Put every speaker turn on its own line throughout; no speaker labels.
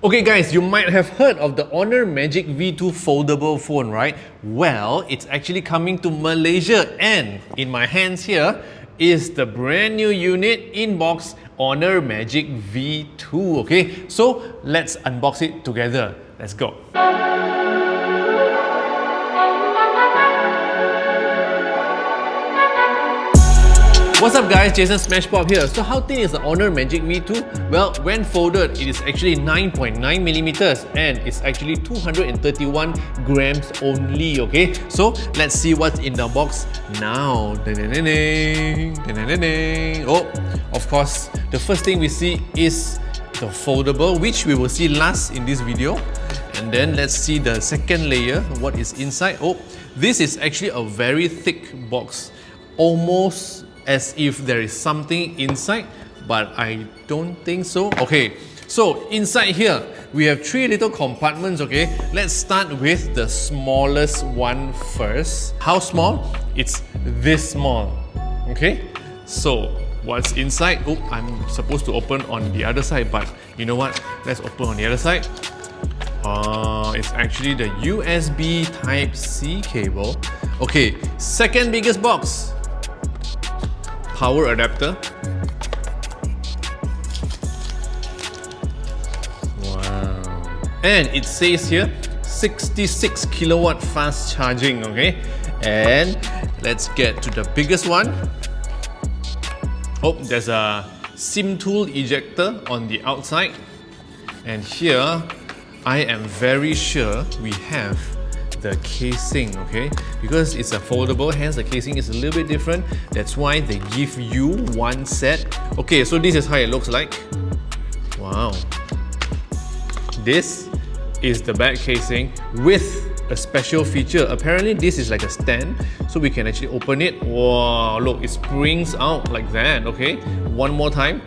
Okay guys, you might have heard of the Honor Magic V2 foldable phone, right? Well, it's actually coming to Malaysia, and in my hands here is the brand new unit inbox Honor Magic V2, okay? So let's unbox it together. Let's go. What's up guys, Jason Smashpop here. So how thin is the Honor Magic V2? Well, when folded, it is actually 9.9mm and it's actually 231 grams only, okay? So let's see what's in the box now. Oh, of course, the first thing we see is the foldable, which we will see last in this video. And then let's see the second layer, what is inside. Oh, this is actually a very thick box, almost as if there is something inside, but I don't think so. Okay, so inside here we have three little compartments, okay? Let's start with the smallest one first. How small? It's this small, okay? So what's inside? Oh, I'm supposed to open on the other side, but you know what? Let's open on the other side. It's actually the USB Type-C cable. Okay, second biggest box. Power adapter. Wow. And it says here 66 kilowatt fast charging, okay? And let's get to the biggest one. Oh, there's a SIM tool ejector on the outside. And here, I am very sure we have the casing, okay? Because it's a foldable, hence the casing is a little bit different. That's why they give you one set. Okay, so this is how it looks like. Wow. This is the back casing with a special feature. Apparently this is like a stand, so we can actually open it. Wow, look, it springs out like that, okay? One more time.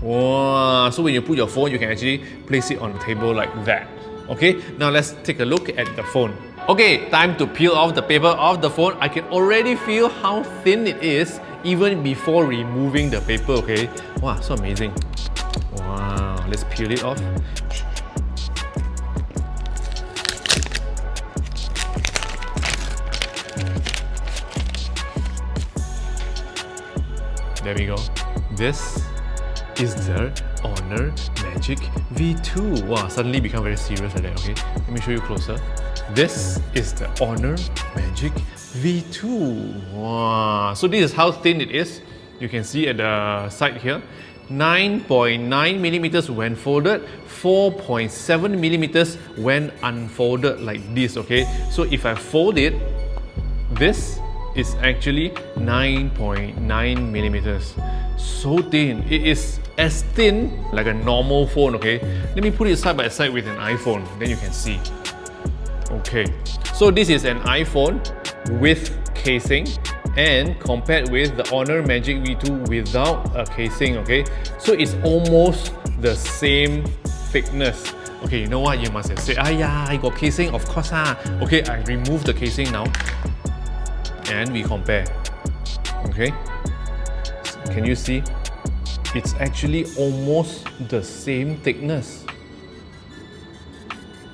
Wow, so when you put your phone, you can actually place it on the table like that. Okay, now let's take a look at the phone. Okay, time to peel off the paper off the phone. I can already feel how thin it is even before removing the paper, okay? Wow, so amazing. Wow, let's peel it off. There we go. This is the Honor Magic V2. Wow, suddenly become very serious like that, okay? Let me show you closer. This is the Honor Magic V2. Wow, so this is how thin it is. You can see at the side here. 9.9mm when folded, 4.7mm when unfolded like this, okay? So if I fold it, this is actually 9.9mm. So thin. It is as thin like a normal phone, okay? Let me put it side by side with an iPhone, then you can see. Okay, so this is an iPhone with casing and compared with the Honor Magic V2 without a casing, okay? So it's almost the same thickness. Okay, you know what? You must have said, ah yeah, I got casing, of course ah. Okay, I remove the casing now and we compare. Okay, can you see? It's actually almost the same thickness.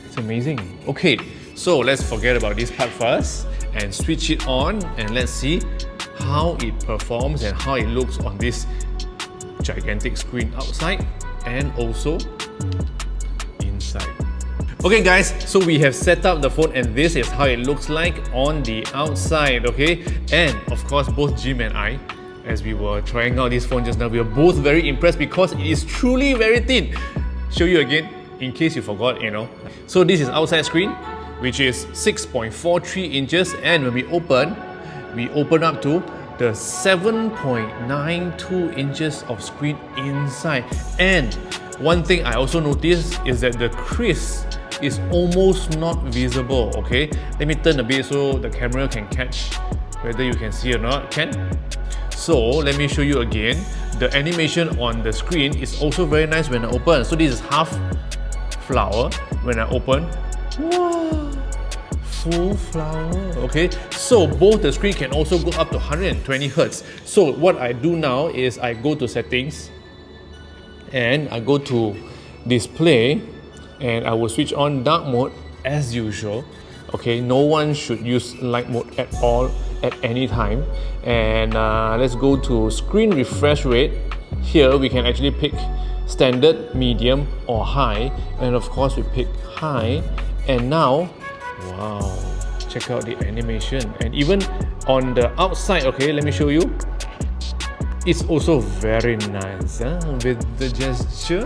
It's amazing. Okay, so let's forget about this part first and switch it on and let's see how it performs and how it looks on this gigantic screen outside and also inside. Okay guys, so we have set up the phone and this is how it looks like on the outside, okay? And of course, both Jim and I, as we were trying out this phone just now, we were both very impressed because it is truly very thin. Show you again, in case you forgot, you know. So this is outside screen, which is 6.43 inches, and when we open up to the 7.92 inches of screen inside. And one thing I also noticed is that the crease is almost not visible, okay? Let me turn a bit so the camera can catch whether you can see or not. Can? So let me show you again. The animation on the screen is also very nice when I open. So this is half flower when I open. Wow, full flower, okay? So both the screen can also go up to 120 Hz. So what I do now is I go to settings and I go to display, and I will switch on dark mode as usual. Okay, no one should use light mode at all at any time. And let's go to screen refresh rate. Here we can actually pick standard, medium or high, and of course we pick high. And now, wow, check out the animation. And even on the outside, okay, let me show you, it's also very nice, with the gesture.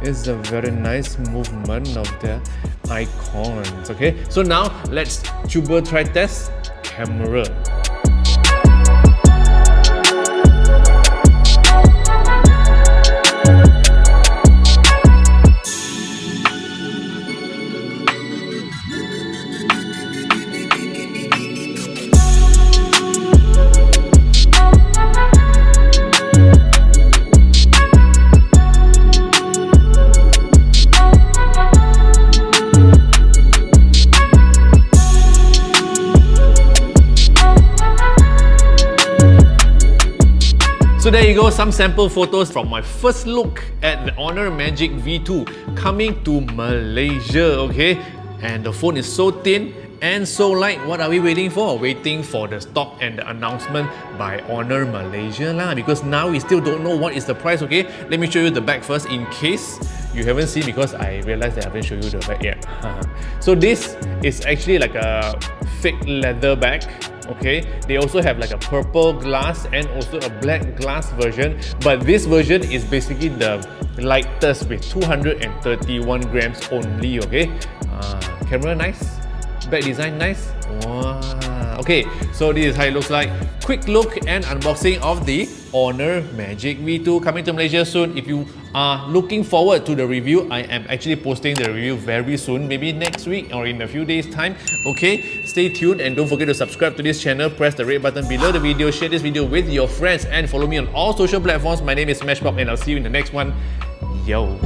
It's a very nice movement of the icons. Okay, so now let's Chuba try test camera. So there you go, some sample photos from my first look at the Honor Magic V2 coming to Malaysia, okay? And the phone is so thin and so light. What are we waiting for? Waiting for the stock and the announcement by Honor Malaysia lah, because now we still don't know what is the price, okay? Let me show you the back first in case you haven't seen, because I realized that I haven't shown you the back yet. So this is actually like a fake leather bag. Okay, they also have like a purple glass and also a black glass version, but this version is basically the lightest with 231 grams only. Okay, camera nice, back design nice. Wow. Okay, so this is how it looks like. Quick look and unboxing of the Honor Magic V2 coming to Malaysia soon. If you are looking forward to the review, I am actually posting the review very soon, maybe next week or in a few days time. Okay, stay tuned and don't forget to subscribe to this channel, press the red button below the video, share this video with your friends and follow me on all social platforms. My name is Smashpop and I'll see you in the next one. Yo.